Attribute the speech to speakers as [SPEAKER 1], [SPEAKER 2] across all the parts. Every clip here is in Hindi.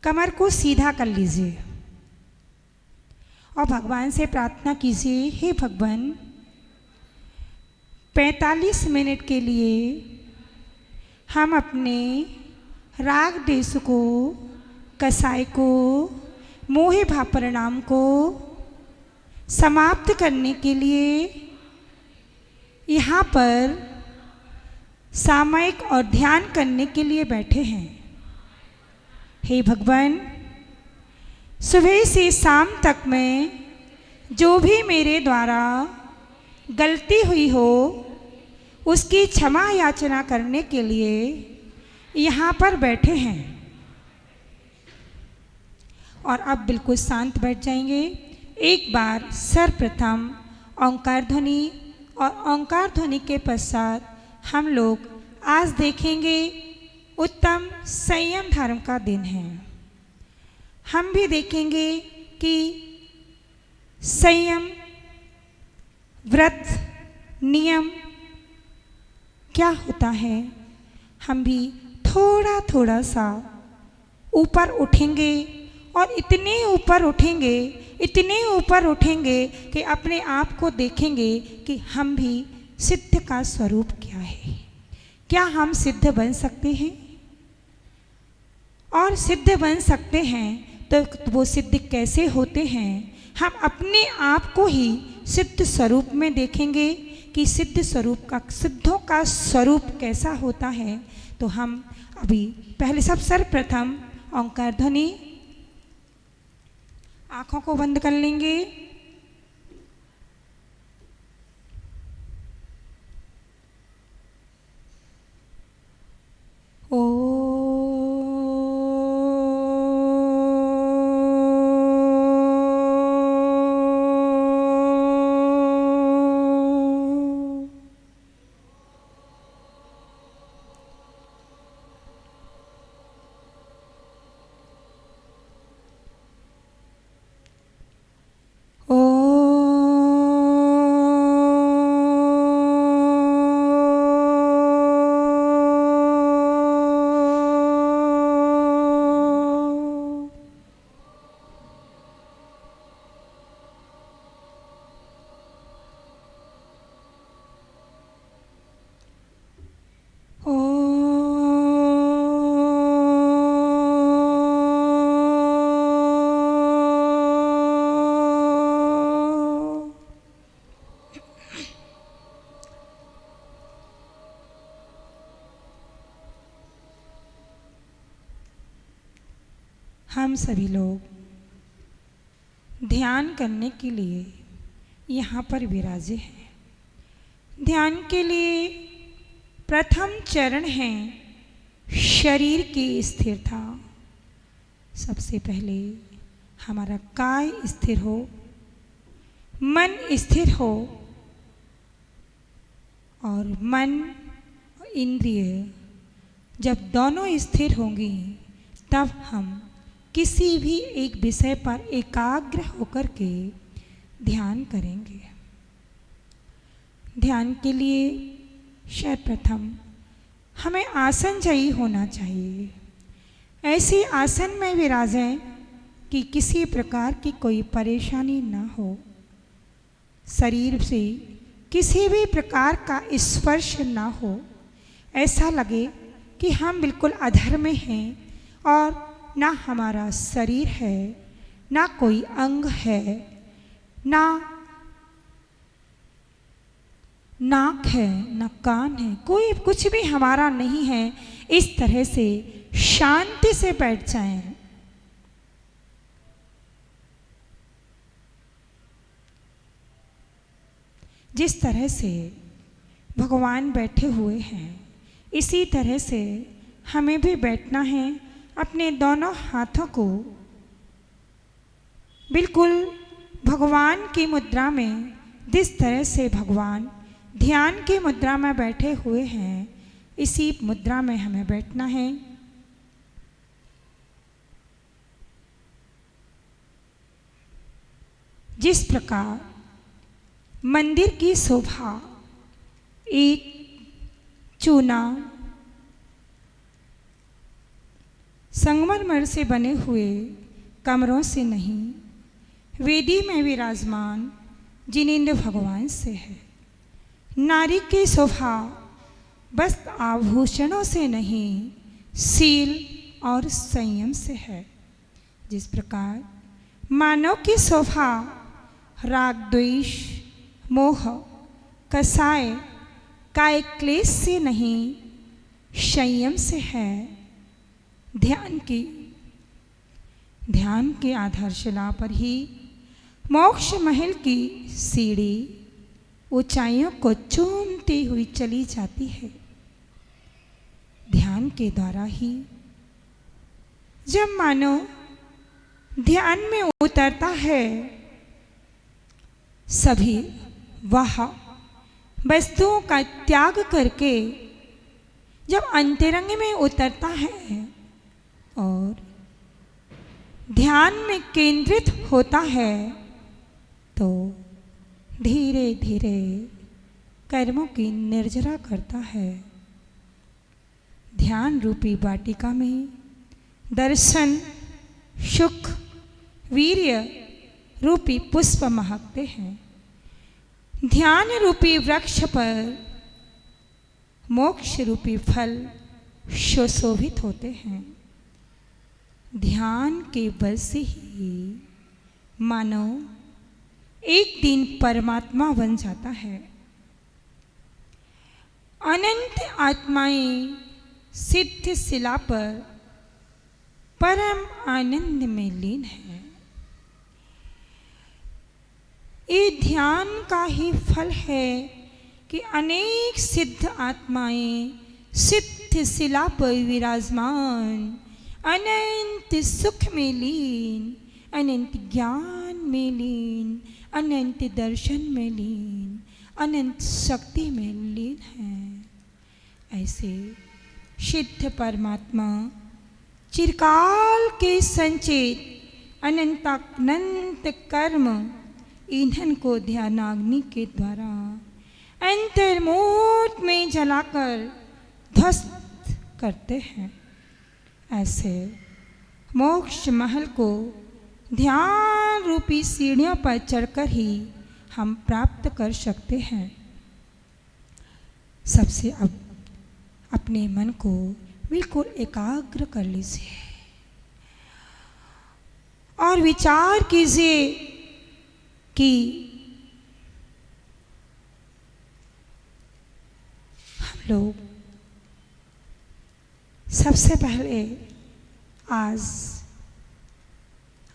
[SPEAKER 1] कमर को सीधा कर लीजिए और भगवान से प्रार्थना कीजिए, हे भगवान 45 मिनट के लिए हम अपने राग देश को, कसाय को, मोह भाव परिणाम को समाप्त करने के लिए यहाँ पर सामयिक और ध्यान करने के लिए बैठे हैं। हे भगवान, सुबह से शाम तक में जो भी मेरे द्वारा गलती हुई हो उसकी क्षमा याचना करने के लिए यहाँ पर बैठे हैं। और अब बिल्कुल शांत बैठ जाएंगे। एक बार सर्वप्रथम ओंकार ध्वनि और ओंकार ध्वनि के पश्चात हम लोग आज देखेंगे उत्तम संयम धर्म का दिन है। हम भी देखेंगे कि संयम, व्रत, नियम क्या होता है। हम भी थोड़ा थोड़ा सा ऊपर उठेंगे और इतने ऊपर उठेंगे, इतने ऊपर उठेंगे कि अपने आप को देखेंगे कि हम भी सिद्ध का स्वरूप क्या है। क्या हम सिद्ध बन सकते हैं? और सिद्ध बन सकते हैं तो वो सिद्ध कैसे होते हैं? हम अपने आप को ही सिद्ध स्वरूप में देखेंगे कि सिद्ध स्वरूप का, सिद्धों का स्वरूप कैसा होता है। तो हम अभी पहले सब सर्वप्रथम ओंकार ध्वनि, आँखों को बंद कर लेंगे। ओ हम सभी लोग ध्यान करने के लिए यहाँ पर विराजे हैं। ध्यान के लिए प्रथम चरण है शरीर की स्थिरता। सबसे पहले हमारा काय स्थिर हो, मन स्थिर हो और मन और इंद्रिय जब दोनों स्थिर होंगी तब हम किसी भी एक विषय पर एकाग्र होकर के ध्यान करेंगे। ध्यान के लिए सर्वप्रथम हमें आसनजयी होना चाहिए। ऐसे आसन में विराजें कि किसी प्रकार की कोई परेशानी ना हो, शरीर से किसी भी प्रकार का स्पर्श ना हो, ऐसा लगे कि हम बिल्कुल अधर में हैं और ना हमारा शरीर है, ना कोई अंग है, ना नाक है, ना कान है, कोई कुछ भी हमारा नहीं है। इस तरह से शांति से बैठ जाएं। जिस तरह से भगवान बैठे हुए हैं इसी तरह से हमें भी बैठना है। अपने दोनों हाथों को बिल्कुल भगवान की मुद्रा में, जिस तरह से भगवान ध्यान की मुद्रा में बैठे हुए हैं इसी मुद्रा में हमें बैठना है। जिस प्रकार मंदिर की शोभा ईंट, चूना, संगमरमर से बने हुए कमरों से नहीं, वेदी में विराजमान जिनेंद्र भगवान से है। नारी की शोभा वस्त्र आभूषणों से नहीं, शील और संयम से है। जिस प्रकार मानव की शोभा राग द्वेष मोह कसाय काय क्लेश से नहीं, संयम से है। ध्यान की आधारशिला पर ही मोक्ष महल की सीढ़ी ऊंचाइयों को चूमती हुई चली जाती है। ध्यान के द्वारा ही जब मानव ध्यान में उतरता है, सभी वह वस्तुओं का त्याग करके जब अंतरंग में उतरता है और ध्यान में केंद्रित होता है, तो धीरे धीरे कर्मों की निर्जरा करता है। ध्यान रूपी वाटिका में दर्शन सुख वीर्य रूपी पुष्प महकते हैं। ध्यान रूपी वृक्ष पर मोक्ष रूपी फल सुशोभित होते हैं। ध्यान के बल से ही मानव एक दिन परमात्मा बन जाता है। अनंत आत्माएं सिद्ध शिला पर परम आनंद में लीन है। ये ध्यान का ही फल है कि अनेक सिद्ध आत्माएं सिद्ध शिला पर विराजमान अनंत सुख में लीन, अनंत ज्ञान में लीन, अनंत दर्शन में लीन, अनंत शक्ति में लीन है। ऐसे सिद्ध परमात्मा चिरकाल के संचित अनंत कर्म ईंधन को ध्यानाग्नि के द्वारा अंतर्मूर्त में जलाकर ध्वस्त करते हैं। ऐसे मोक्ष महल को ध्यान रूपी सीढ़ियों पर चढ़कर ही हम प्राप्त कर सकते हैं। सबसे अब अपने मन को बिल्कुल एकाग्र कर लीजिए और विचार कीजिए कि हम लोग सबसे पहले आज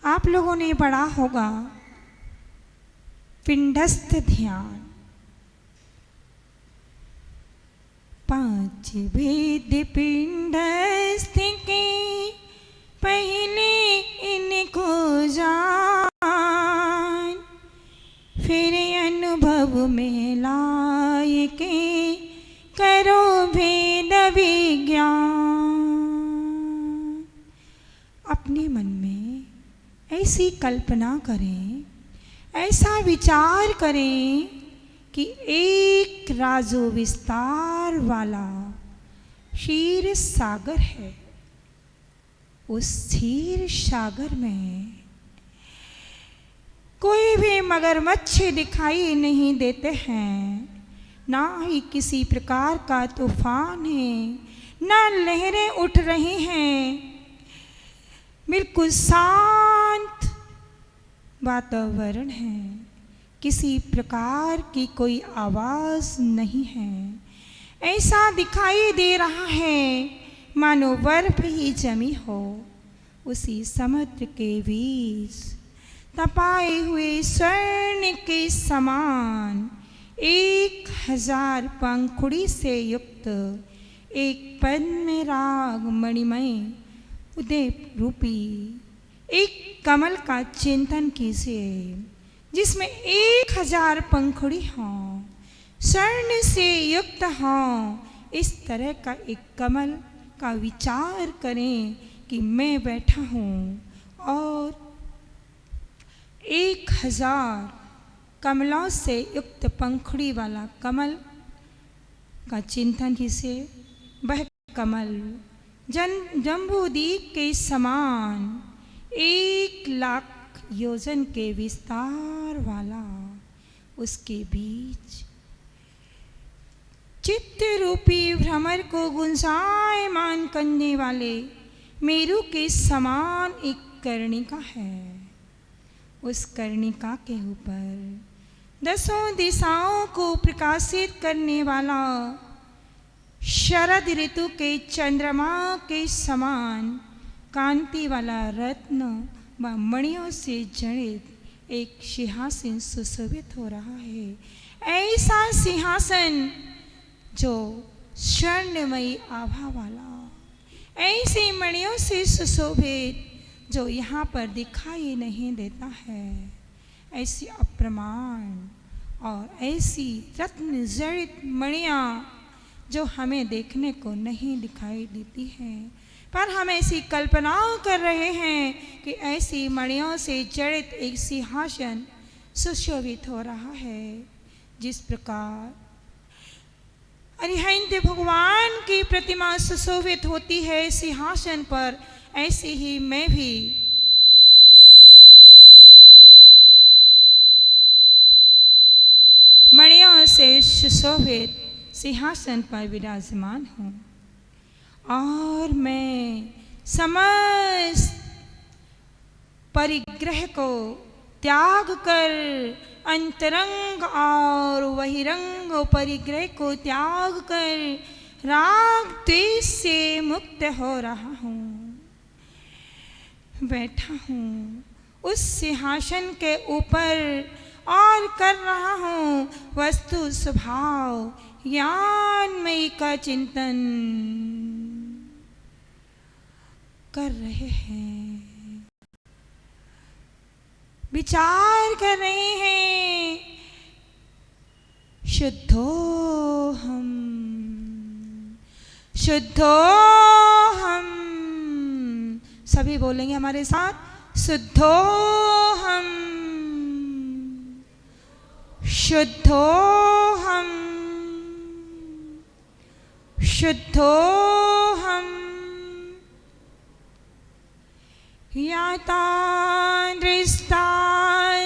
[SPEAKER 1] आप लोगों ने पढ़ा होगा पिंडस्थ ध्यान। 5 भेद पिंडस्थ के पहले इनको जान, फिर अनुभव में लाए के करो भेद विज्ञान। अपने मन में ऐसी कल्पना करें, ऐसा विचार करें कि एक राजो विस्तार वाला क्षीर सागर है। उस क्षीर सागर में कोई भी मगरमच्छ दिखाई नहीं देते हैं, ना ही किसी प्रकार का तूफान है, ना लहरें उठ रही हैं। बिल्कुल शांत वातावरण है, किसी प्रकार की कोई आवाज़ नहीं है। ऐसा दिखाई दे रहा है मानो बर्फ ही जमी हो। उसी समुद्र के बीच तपाए हुए स्वर्ण के समान 1000 पंखुड़ी से युक्त एक पद्म राग मणिमय उदय रूपी एक कमल का चिंतन कीजिए, जिसमें 1000 पंखुड़ी हों, स्वर्ण से युक्त हों। इस तरह का एक कमल का विचार करें कि मैं बैठा हूँ और 1000 कमलों से युक्त पंखुड़ी वाला कमल का चिंतन ही से वह कमल जम्बूद्वीप के समान 1,00,000 योजन के विस्तार वाला, उसके बीच चित्त रूपी भ्रमर को गुंजायमान करने वाले मेरु के समान एक कर्णिका है। उस कर्णिका के ऊपर 10 दिशाओं को प्रकाशित करने वाला शरद ऋतु के चंद्रमा के समान कांति वाला रत्न व मणियों से जड़ित एक सिंहासन सुशोभित हो रहा है। ऐसा सिंहासन जो स्वर्णमयी आभा वाला, ऐसी मणियों से सुशोभित जो यहाँ पर दिखाई नहीं देता है। ऐसी अप्रमाण और ऐसी रत्न जड़ित मणियाँ जो हमें देखने को नहीं दिखाई देती हैं, पर हम ऐसी कल्पनाओं कर रहे हैं कि ऐसी मणियों से जड़ित एक सिंहासन सुशोभित हो रहा है। जिस प्रकार अरिहंत भगवान की प्रतिमा सुशोभित होती है सिंहासन पर, ऐसे ही मैं भी मणियों से सुशोभित सिंहासन पर विराजमान हूँ और मैं समस्त परिग्रह को त्याग कर अंतरंग और बहिरंग परिग्रह को त्याग कर राग द्वेष से मुक्त हो रहा हूँ। बैठा हूँ उस सिंहासन के ऊपर और कर रहा हूँ वस्तु स्वभाव ज्ञानमयी का चिंतन कर रहे हैं, विचार कर रहे हैं। शुद्धोहम शुद्धोहम, सभी बोलेंगे हमारे साथ, शुद्धोहम शुद्धोहम शुद्धोहम। याता दृष्टा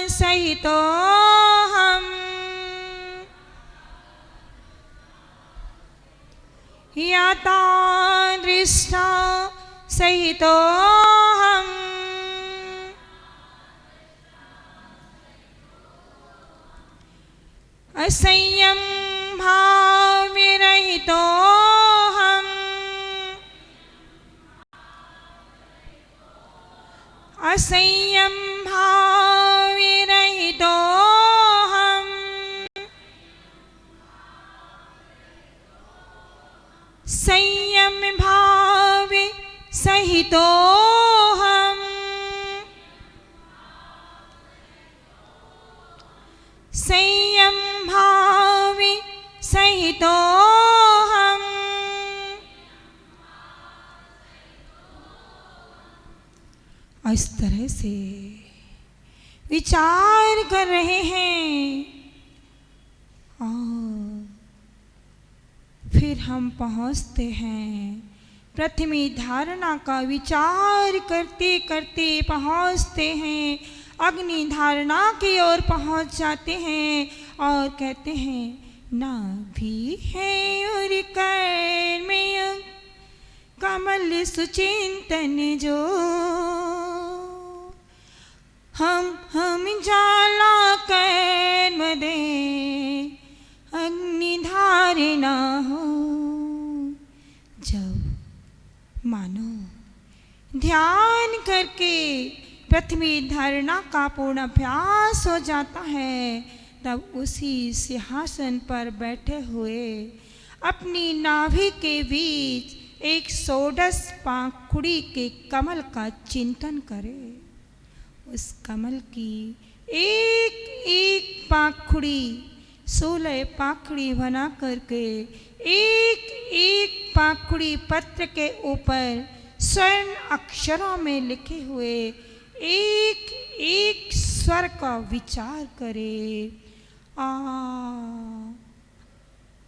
[SPEAKER 1] सहितोहम याता दृष्टा सहितोहम असंयम भाव विरहितोहम असंयम भाव विरहितोहम संयम भाव सहितोहम संयम भाव सहितोहम। इस तरह से विचार कर रहे हैं और फिर हम पहुँचते हैं प्रथमी धारणा का विचार करते करते पहुँचते हैं अग्नि धारणा की ओर पहुँच जाते हैं और कहते हैं ना भी है और कर्मयोग कमल सुचिंतन जो हम जाला कर्म दे अग्नि धारणा हो। जब मानो ध्यान करके पृथ्वी धारणा का पूर्ण अभ्यास हो जाता है, तब उसी सिंहासन पर बैठे हुए अपनी नाभि के बीच एक 16 पाखुड़ी के कमल का चिंतन करे। उस कमल की एक एक पाखुड़ी 16 पाखुड़ी बना करके एक एक पाखुड़ी पत्र के ऊपर स्वर्ण अक्षरों में लिखे हुए एक एक स्वर का विचार करे। आ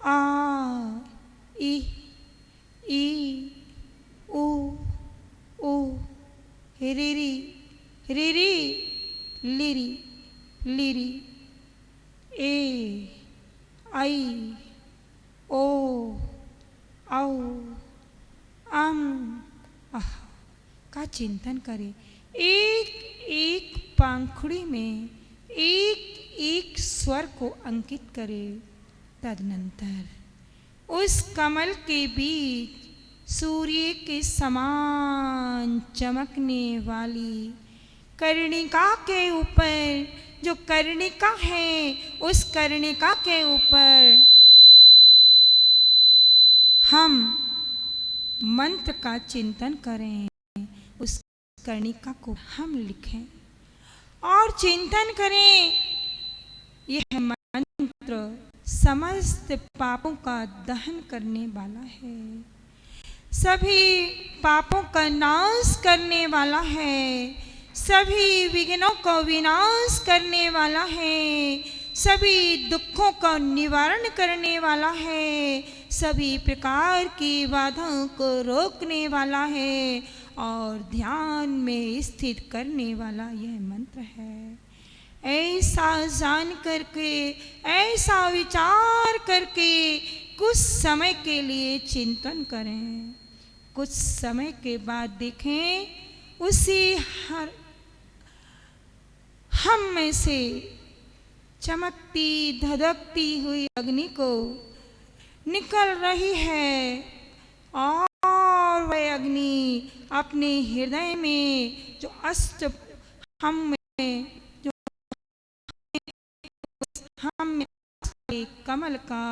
[SPEAKER 1] आ ई ई ऊ रिरी लिरी लिरी, ए आई ओ औ अम आह का चिंतन करें। एक एक पंखुड़ी में एक एक स्वर को अंकित करें। तदनंतर उस कमल के बीच सूर्य के समान चमकने वाली कर्णिका के ऊपर, जो कर्णिका है उस कर्णिका के ऊपर हम मंत्र का चिंतन करें। उस कर्णिका को हम लिखें और चिंतन करें। यह मंत्र समस्त पापों का दहन करने वाला है, सभी पापों का नाश करने वाला है, सभी विघ्नों का विनाश करने वाला है, सभी दुखों का निवारण करने वाला है, सभी प्रकार की बाधाओं को रोकने वाला है और ध्यान में स्थित करने वाला यह मंत्र है। ऐसा जान करके, ऐसा विचार करके कुछ समय के लिए चिंतन करें। कुछ समय के बाद देखें उसी हम में से चमकती धधकती हुई अग्नि को निकल रही है और वह अग्नि अपने हृदय में जो अष्ट हम में जो हम में कमल का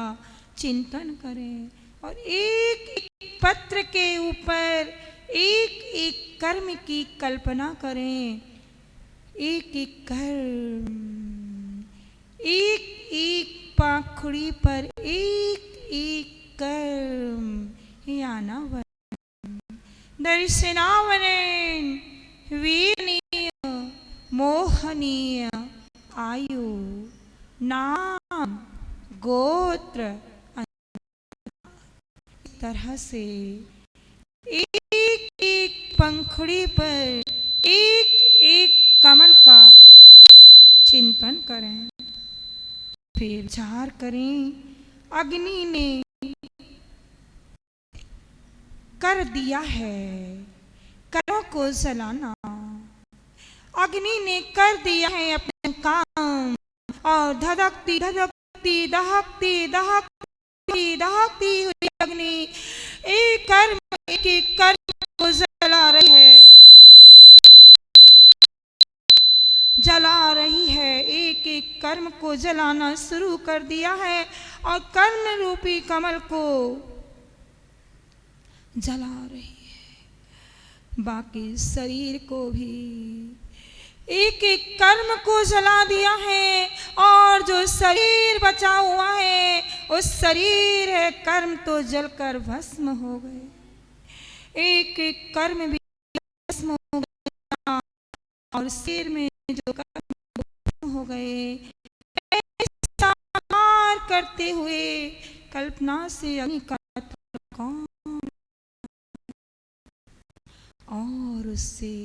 [SPEAKER 1] चिंतन करें और एक एक पत्र के ऊपर एक एक कर्म की कल्पना करें। एक एक कर्म, एक एक पाखुड़ी पर एक एक कर्म, यानावन दर्शनावरण वीरणीय मोहनीय आयु नाम गोत्र तरह से एक एक पंखुड़ी पर एक एक कमल का चिंतन करें। फिर विचार करें, अग्नि ने कर दिया है कर्मों को जलाना, अग्नि ने कर दिया है अपना काम और धधकती धधकती दहकती दहकती दहकती हुई अग्नि एक कर्म को जला रही है, जला रही है, एक एक कर्म को जलाना शुरू कर दिया है और कर्म रूपी कमल को जला रही है। बाकी शरीर को भी एक एक कर्म को जला दिया है और जो शरीर बचा हुआ है उस शरीर है कर्म तो जलकर भस्म हो गए। एक एक कर्म भी भस्म हो गया और सिर में जो कर्म भस्म हो गए। ऐसा करते हुए कल्पना से अग्नि का और उससे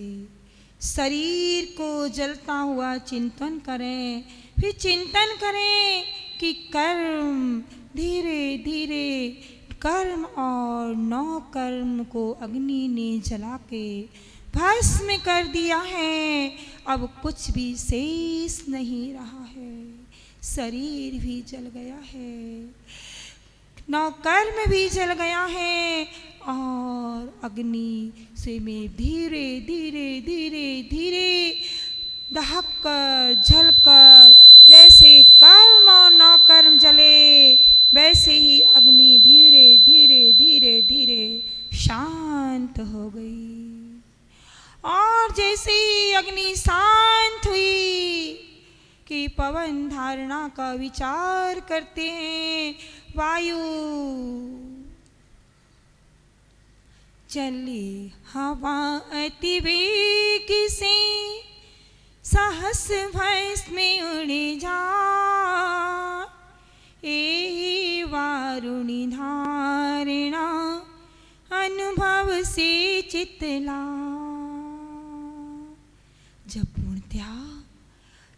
[SPEAKER 1] शरीर को जलता हुआ चिंतन करें। फिर चिंतन करें कि कर्म धीरे धीरे कर्म और नौ कर्म को अग्नि ने जला के भस्म कर दिया है। अब कुछ भी शेष नहीं रहा है, शरीर भी जल गया है, नौ कर्म भी जल गया है और अग्नि से में धीरे धीरे धीरे धीरे दहक कर जलकर जैसे कर्म और नौ कर्म जले वैसे ही अग्नि धीरे धीरे धीरे धीरे शांत हो गई। और जैसे ही अग्नि शांत हुई कि पवन धारणा का विचार करते हैं, वायु चली हवा अति वेग से साहस भैंस में उड़ जा, ए वारुणी धारणा अनुभव से चितला। जब पूर्णतया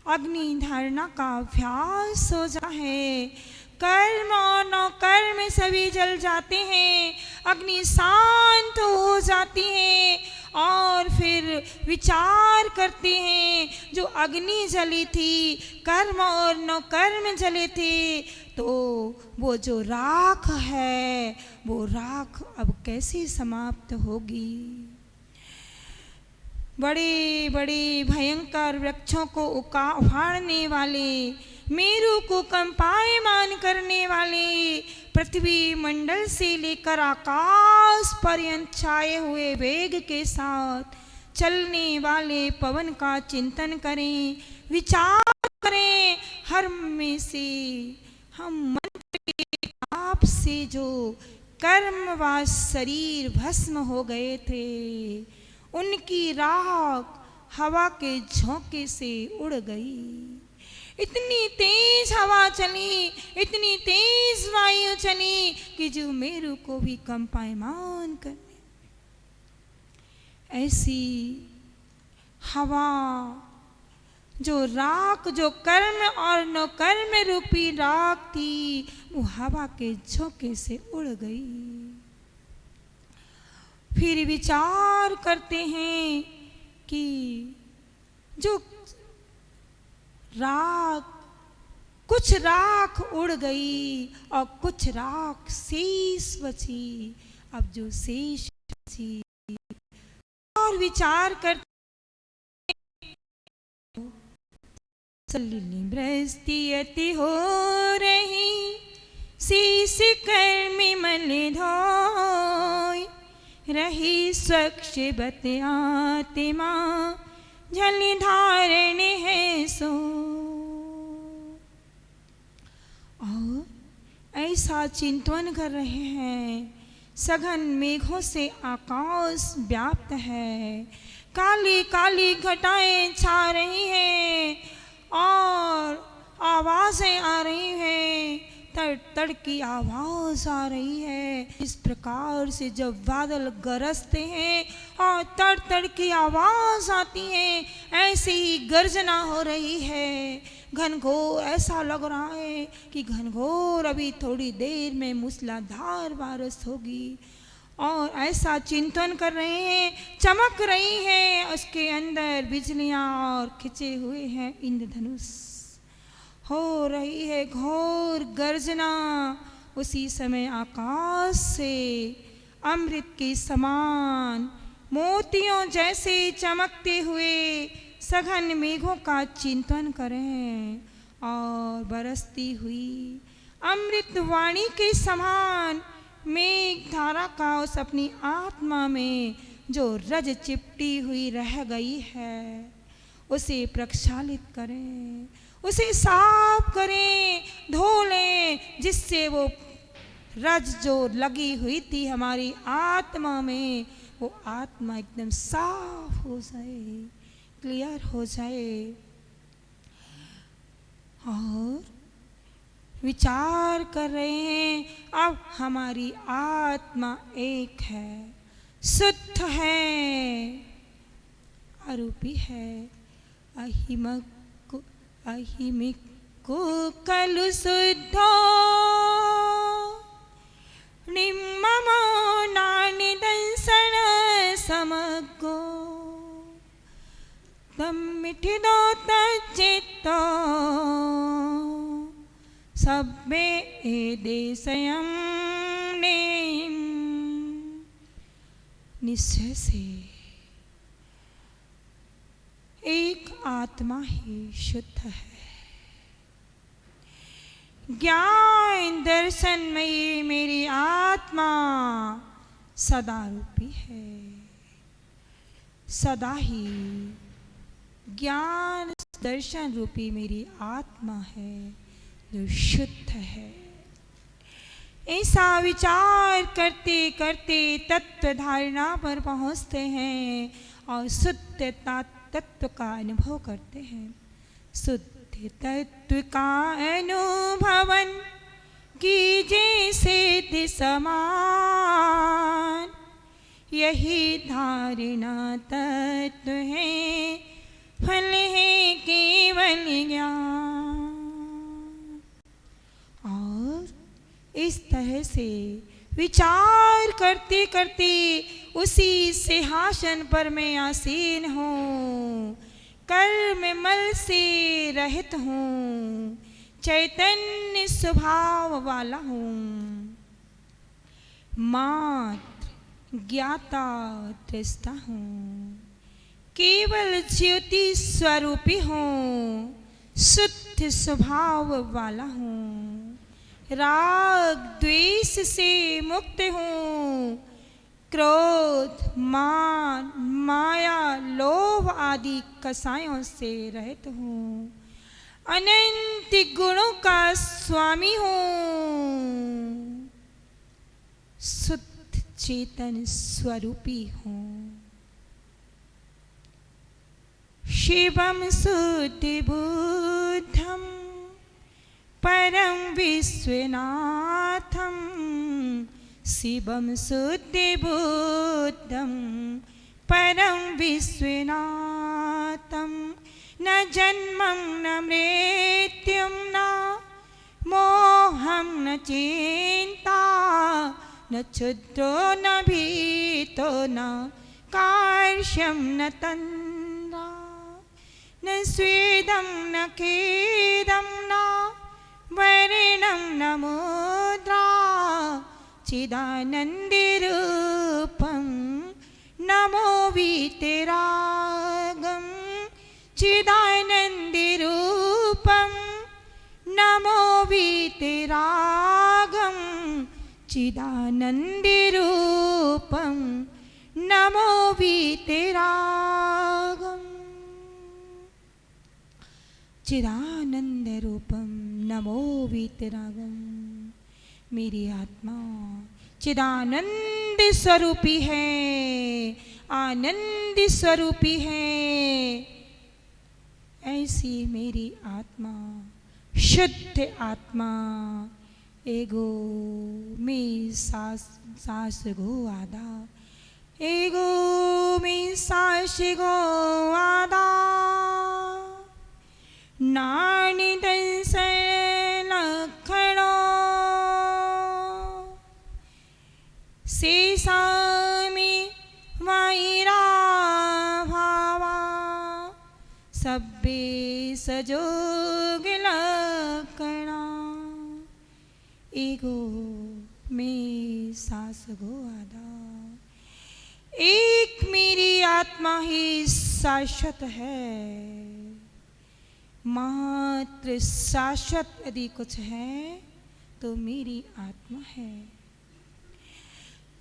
[SPEAKER 1] अग्नि धारणा का अभ्यास हो जाए, कर्म और नौकर्म सभी जल जाते हैं, अग्नि शांत हो जाती है और फिर विचार करते हैं। जो अग्नि जली थी, कर्म और नौकर्म जले थे, तो वो जो राख है, वो राख अब कैसे समाप्त होगी। बड़े बड़े भयंकर वृक्षों को उखाड़ने वाले, मेरु को कंपायमान करने वाले, पृथ्वी मंडल से लेकर आकाश पर्यंत छाए हुए वेग के साथ चलने वाले पवन का चिंतन करें, विचार करें। हर में से हम मंत्र के ताप से जो कर्म व शरीर भस्म हो गए थे, उनकी राख हवा के झोंके से उड़ गई। इतनी तेज हवा चली, इतनी तेज वायु चली कि जो मेरु को भी कंपायमान करने, ऐसी हवा, जो राख, जो कर्म और नौकर्म रूपी राख थी, वो हवा के झोंके से उड़ गई। फिर विचार करते हैं कि जो राख, कुछ राख उड़ गई और कुछ राख शेष बची। अब जो शेष बची और विचार करते अति हो रही, शीश कर्मी मल धोय, रही स्वच्छ बत आत्मा, जल धारण है सो। और ऐसा चिंतन कर रहे हैं, सघन मेघों से आकाश व्याप्त है, काली काली घटाएं छा रही हैं और आवाज़ें आ रही हैं, तड़ तड़ की आवाज़ आ रही है। इस प्रकार से जब बादल गरजते हैं और तड़ तड़ की आवाज़ आती है, ऐसे ही गर्जना हो रही है। घनघोर, ऐसा लग रहा है कि घनघोर अभी थोड़ी देर में मूसलाधार बारिश होगी। और ऐसा चिंतन कर रहे हैं, चमक रही है उसके अंदर बिजलियां और खिंचे हुए हैं इंद्रधनुष, हो रही है घोर गर्जना। उसी समय आकाश से अमृत के समान मोतियों जैसे चमकते हुए सघन मेघों का चिंतन करें और बरसती हुई अमृत वाणी के समान मेघ धारा का उस अपनी आत्मा में जो रज चिपटी हुई रह गई है, उसे प्रक्षालित करें, उसे साफ करें, धो लें, जिससे वो रज जो लगी हुई थी हमारी आत्मा में, वो आत्मा एकदम साफ हो जाए, क्लियर हो जाए। और विचार कर रहे हैं, अब हमारी आत्मा एक है, शुद्ध है, आरोपी है। अहिमिक को कलु शुद्धो निम्ममो नानि दंसन समगो, तम मिठिदो तच्चित्तो सब्बे एदेशयं नेम। निश्चय से एक आत्मा ही शुद्ध है। ज्ञान दर्शन में मेरी आत्मा सदा रूपी है, सदा ही ज्ञान दर्शन रूपी मेरी आत्मा है जो शुद्ध है। ऐसा विचार करते करते तत्व धारणा पर पहुँचते हैं और शुद्ध तत्व का अनुभव करते हैं। शुद्ध तत्व का अनुभवन कीजिए सिद्ध समान, यही धारणा तत्व है फल है केवल ज्ञान। और इस तरह से विचार करते करते उसी सिंहासन पर मैं आसीन हूँ, कर्म मल से रहित हूँ, चैतन्य स्वभाव वाला हूँ, मात्र ज्ञाता दृष्टा हूँ, केवल ज्योति स्वरूपी हूँ, शुद्ध स्वभाव वाला हूँ, राग द्वेष से मुक्त हूँ, क्रोध मान माया लोभ आदि कसायों से रहित हूँ, अनंत गुणों का स्वामी हूँ, शुद्ध चेतन स्वरूपी हूँ, शिवम शुद्ध बुद्धम परम विश्वनाथम, शिवम शुद्ध बुद्धम परम विश्वनाथम, न जन्मं न मृत्युं न मोहं न चिंता, न क्षुद्रो न भीतो न कार्ष्यं न तन्द्रा, न स्वेदं न खेदं न वर्णं न मुद्रा, चिदानन्दरूपं नमो वीतरागं, चिदानन्दरूपं नमो वीतरागं, चिदानन्दरूपं नमो वीतरागं, चिदानन्दरूपं नमो वीतरागं। मेरी आत्मा चिदानंद स्वरूपी है, आनंद स्वरूपी है, ऐसी मेरी आत्मा शुद्ध आत्मा एगो में सास गो आदा, एगो में सास गो आदा, नानी दंसन लखणो शेषामि वाइरा भावा, सब्बे सजोग लक्षणा, एगो में सास गो आदा। एक मेरी आत्मा ही शाश्वत है, मात्र शाश्वत यदि कुछ है तो मेरी आत्मा है।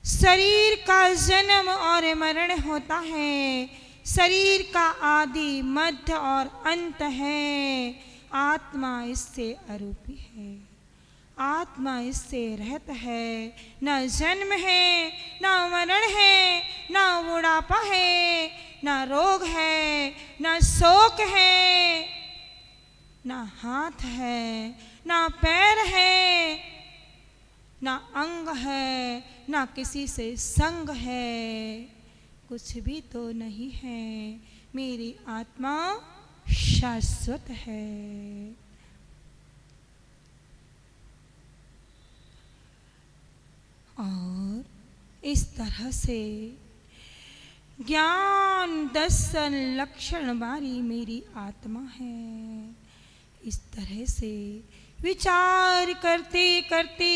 [SPEAKER 1] शरीर का जन्म और मरण होता है, शरीर का आदि मध्य और अंत है, आत्मा इससे अरूपी है, आत्मा इससे रहत है, न जन्म है, न मरण है, न बुढ़ापा है, न रोग है, न शोक है, न हाथ है, न पैर है, न अंग है, न किसी से संग है, कुछ भी तो नहीं है। मेरी आत्मा शाश्वत है। और इस तरह से ज्ञान दर्शन लक्षण वाली मेरी आत्मा है। इस तरह से विचार करते करते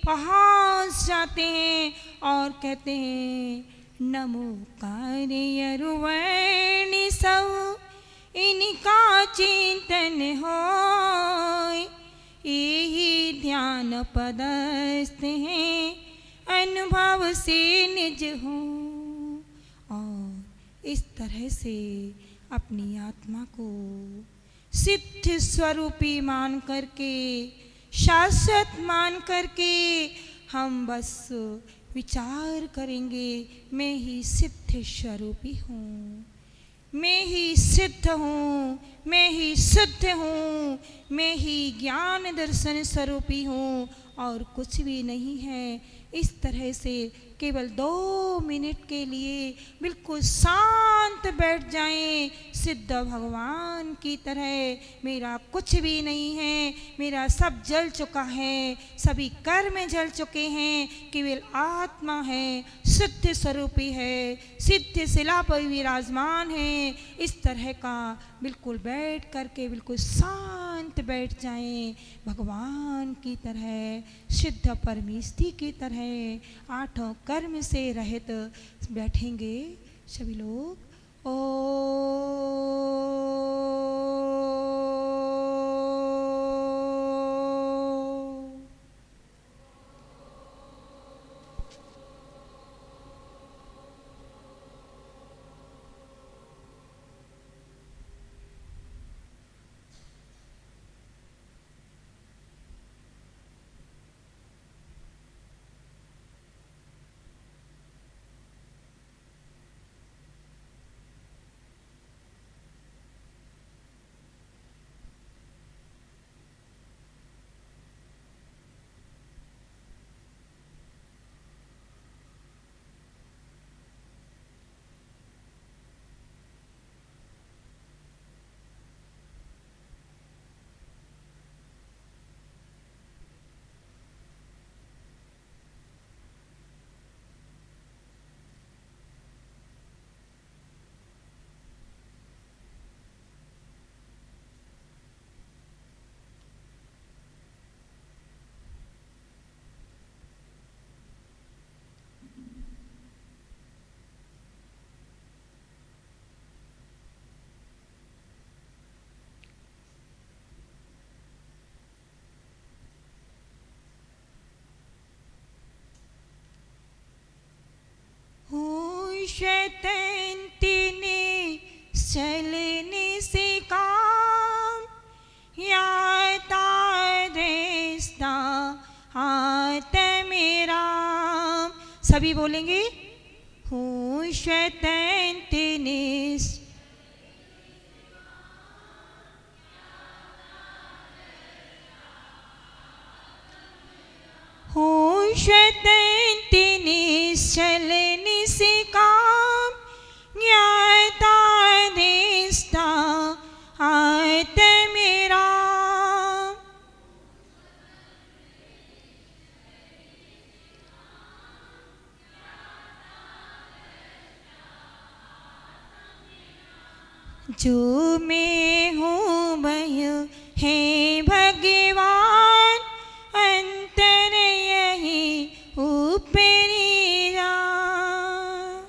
[SPEAKER 1] पहुँच जाते हैं और कहते हैं नमो कार्य सब इनका चिंतन होय, यही ध्यान पदस्थ हैं अनुभव से निज हो। और इस तरह से अपनी आत्मा को सिद्ध स्वरूपी मान करके, शाश्वत मान करके हम बस विचार करेंगे, मैं ही सिद्ध स्वरूपी हूँ, मैं ही सिद्ध हूँ, मैं ही शुद्ध हूँ, मैं ही ज्ञान दर्शन स्वरूपी हूँ और कुछ भी नहीं है। इस तरह से केवल 2 मिनट के लिए बिल्कुल शांत बैठ जाएं, सिद्ध भगवान की तरह। मेरा कुछ भी नहीं है, मेरा सब जल चुका है, सभी कर्म जल चुके हैं, केवल आत्मा है, शुद्ध स्वरूपी है, सिद्ध शिला पर विराजमान है। इस तरह का बिल्कुल बैठ करके बिल्कुल शांत बैठ जाएं, भगवान की तरह, सिद्ध परमेष्ठी की तरह, आठों कर्म से रहित बैठेंगे सभी लोग। ओ शैतान तेने चलने से काम याता रिश्ता हाथ मेरा। सभी बोलेंगे, हो शैतान तेने हो शैतान तेने चलने से काम ज्ञाता रिश्ता हाथ मेरा। जो मैं हूँ वह है भगवान, अंतर यही ऊपरी जान।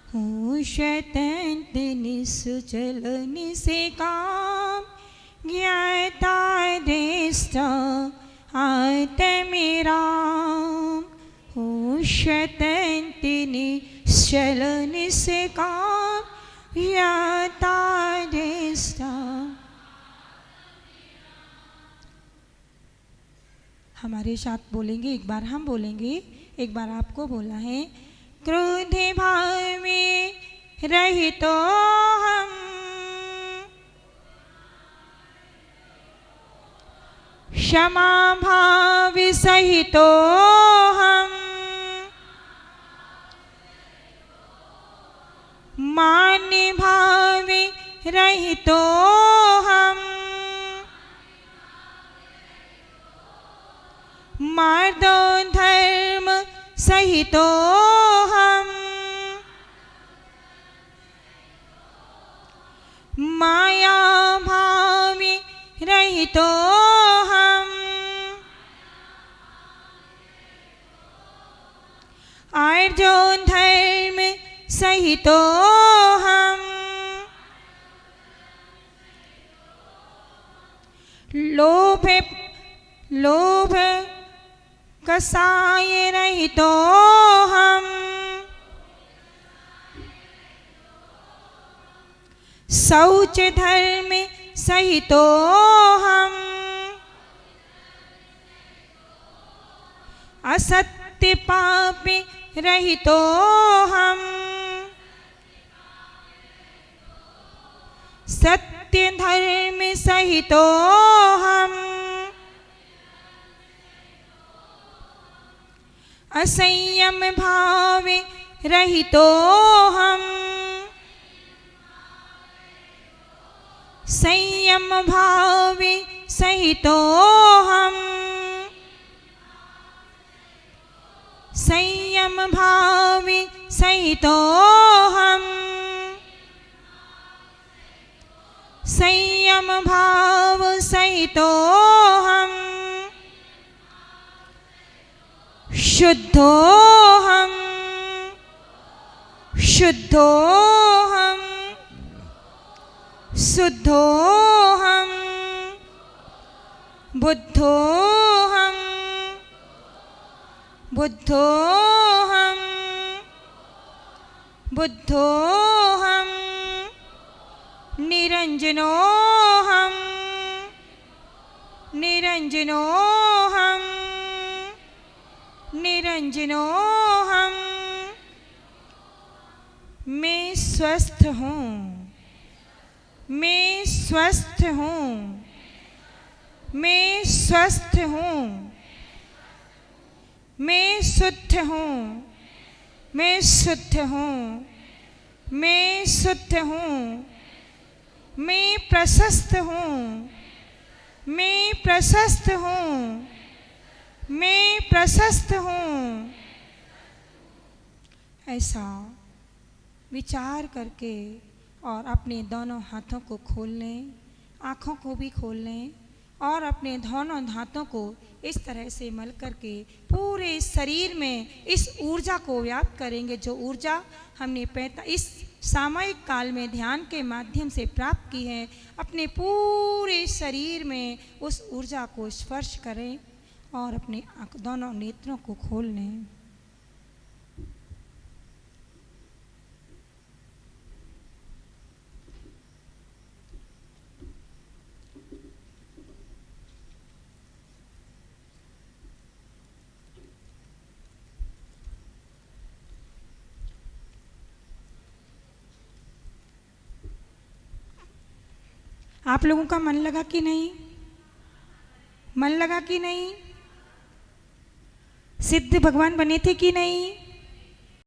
[SPEAKER 1] हूँ शैतान तेने चलने से काम ज्ञाता रिश्ता हाथ मेरा। हो शैतान तेने चलने से काम ज्ञाता रिश्ता। हमारे साथ बोलेंगे, एक बार हम बोलेंगे, एक बार आपको बोलना है। क्रोध भाव में रहित तो हम, क्षमा भाव सहित तो हम, मान भाव रहित तो हम, मार्दो धर्म सहित तो हम, माया भाव रहित तो हम, आर्जो धर्म सहित तो हम, लोभ लोभ कसाय रहित तो हम, शौच धर्म सहित तो हम, असत्य पाप रहित तो हम, सत्य धर्म सहितो हम, असंयम भाव रहितो हम, संयम भाव सहितो हम, संयम भाव सहितो हम, संयम भाव सहितो हम, शुद्धो हम, शुद्धो हम, शुद्धो हम, बुद्धो हम, बुद्धो हम, बुद्धो हम, निरंजनो हम, निरंजनो हम, निरंजनो हम। मैं स्वस्थ हूँ, मैं स्वस्थ हूँ, मैं स्वस्थ हूँ, मैं शुद्ध हूँ, मैं शुद्ध हूँ, मैं शुद्ध हूँ, मैं प्रशस्त हूँ, मैं प्रशस्त हूँ, मैं प्रशस्त हूँ। ऐसा विचार करके और अपने दोनों हाथों को खोल लें, आँखों को भी खोल लें और अपने दोनों हाथों को इस तरह से मल करके पूरे शरीर में इस ऊर्जा को व्याप्त करेंगे, जो ऊर्जा हमने इस सामयिक काल में ध्यान के माध्यम से प्राप्त की है। अपने पूरे शरीर में उस ऊर्जा को स्पर्श करें और अपने दोनों नेत्रों को खोल लें। आप लोगों का मन लगा कि नहीं? मन लगा कि नहीं? सिद्ध भगवान बने थे कि नहीं?